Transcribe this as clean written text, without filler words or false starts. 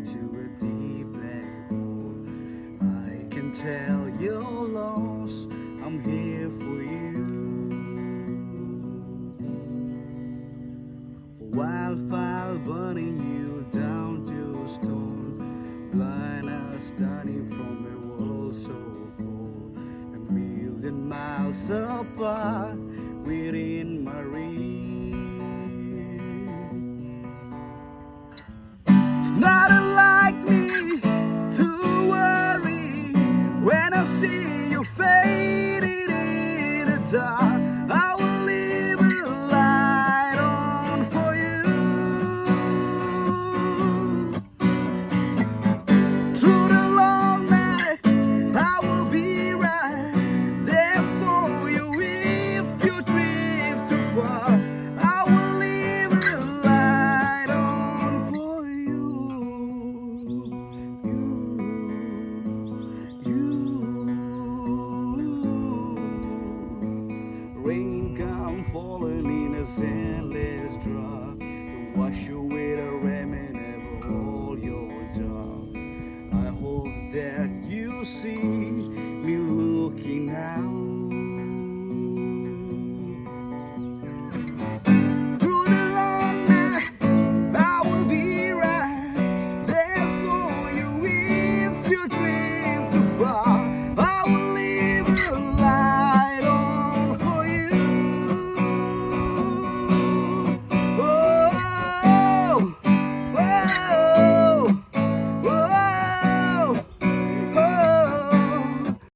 to a deep black hole. I can tell you're lost, I'm here for you. Wildfire burning you down to stone, blind as standing from a world so cold, a million miles apart within my reach. It's not a